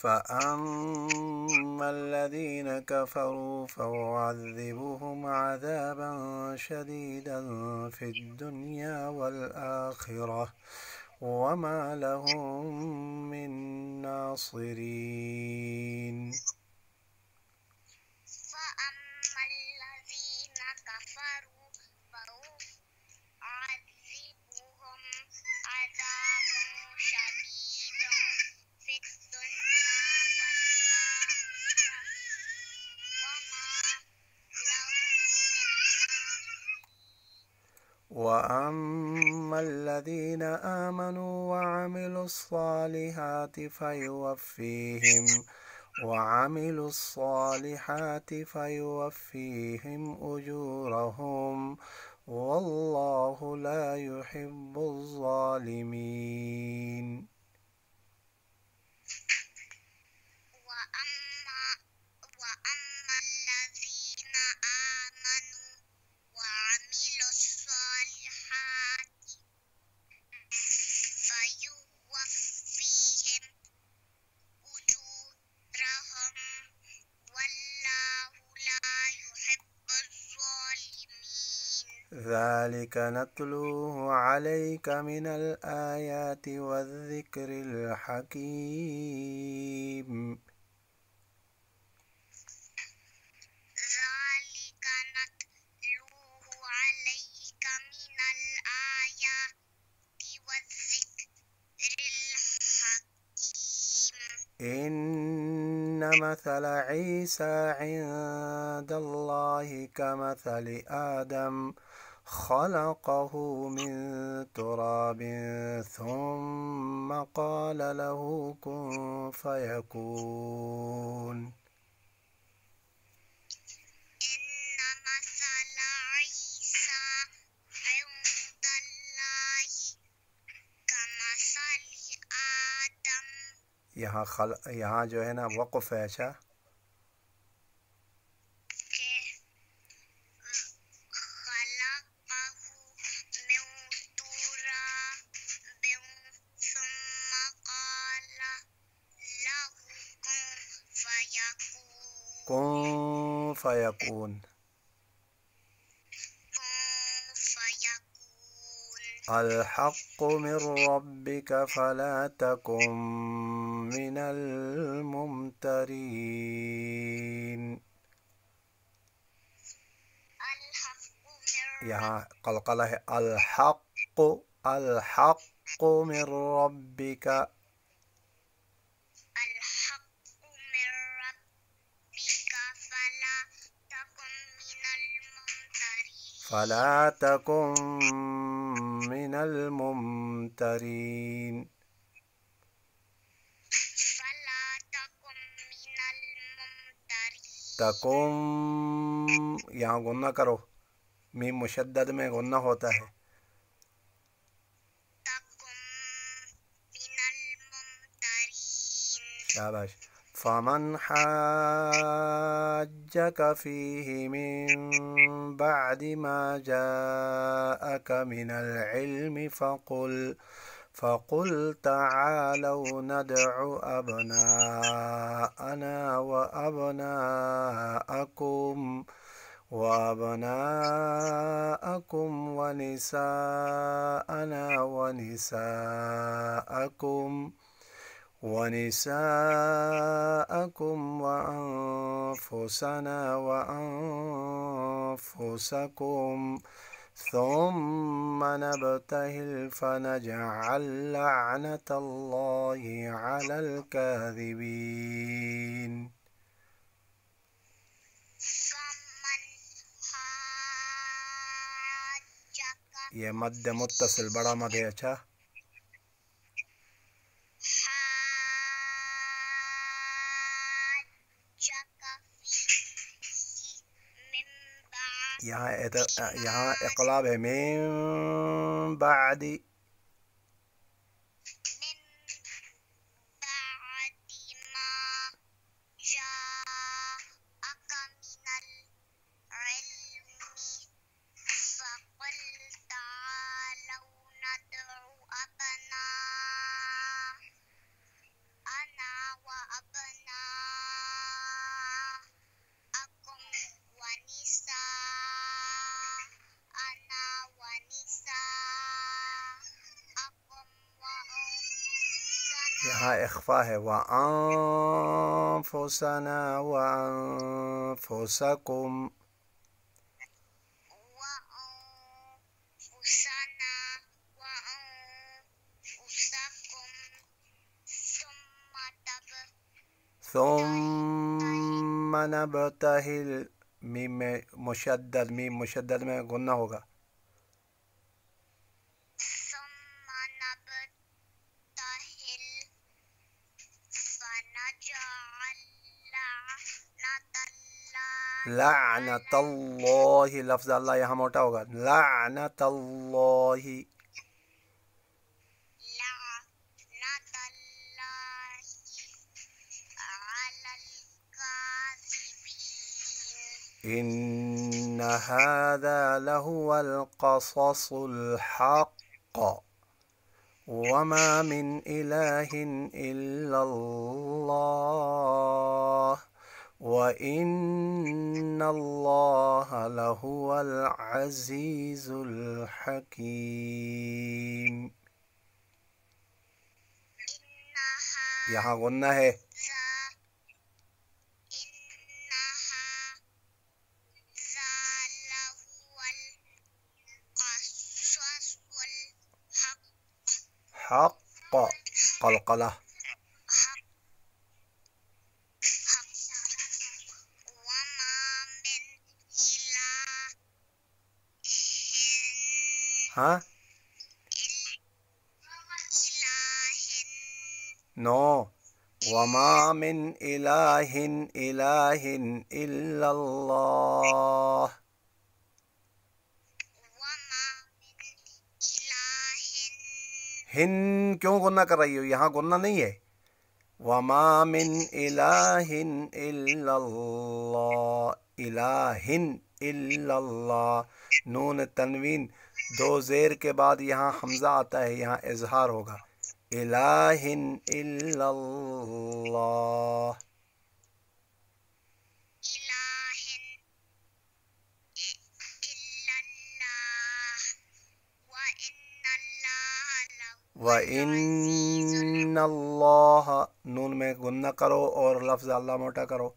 فأما الذين كفروا فأعذبهم عذابا شديدا في الدنيا والآخرة وما لهم من ناصرين. فأما الذين كفروا فأعذبهم عذابا شديدا في الدنيا والآخرة وأما الذين آمنوا وعملوا الصالحات فيوفيهم أجورهم والله لا يحب الظالمين. وأما الذين آمنوا وعملوا الصالحات فيوفيهم أجورهم والله لا يحب الظالمين. ذلك نتلوه عليك من الآيات والذكر الحكيم. ذلك نتلوه عليك من الآيات والذكر الحكيم. إن مثل عيسى عند الله كمثل آدم خلقه من تراب ثم قال له كن فيكون. إن مثل عيسى عند الله كمثل آدم. یہاں جو ہے نا وقف ہے. اچھا کن فیکون. الحق من ربك فلا تكن من الممترين. یہاں قلقلہ ہے. الحق من ربك فلا تكن من الممترين. تکم یہاں غنہ کرو. میم مشدد میں غنہ ہوتا ہے. شاباش. فمن حاجك فيه من بعد ما جاءك من العلم فقل تعالوا ندع أبناءنا وأبناءكم ونساءنا ونساءكم وأنفسنا وأنفسكم ثم نبتهل فنجعل لعنة الله على الكاذبين. یہ مد متصل بڑا مد ہے. اچھا یہاں اقلاب ہے. من بعد یہاں اخفا ہے، وَأَنفُسَنَا وَأَنفُسَكُمْ، وأنفسنا وأنفسكم ثم نبتہل، میم میں مشدد، میم مشدد میں غنہ ہوگا، ثم نبتهل فنجعل لعنت اللہ، لفظ اللہ یہاں موٹا ہوگا، لعنت اللہ، لعنة الله على الكاذبين ان هذا لهو القصص الحق وما من إله إلا الله وإن الله لهو العزيز الحكيم. یہاں غنہ ہے، حق قلقلہ، ہاں نو، وما من إله إلا الله، ہن کیوں غنہ کر رہی ہو؟ یہاں غنہ نہیں ہے، وما من إله إلا الله، إله إلا الله، نون تنوین دو زیر کے بعد یہاں حمزہ آتا ہے، یہاں اظہار ہوگا، الہ الا اللہ، وَإِنَّ اللَّهَ، نون میں غنہ کرو اور لفظ اللہ موٹا کرو،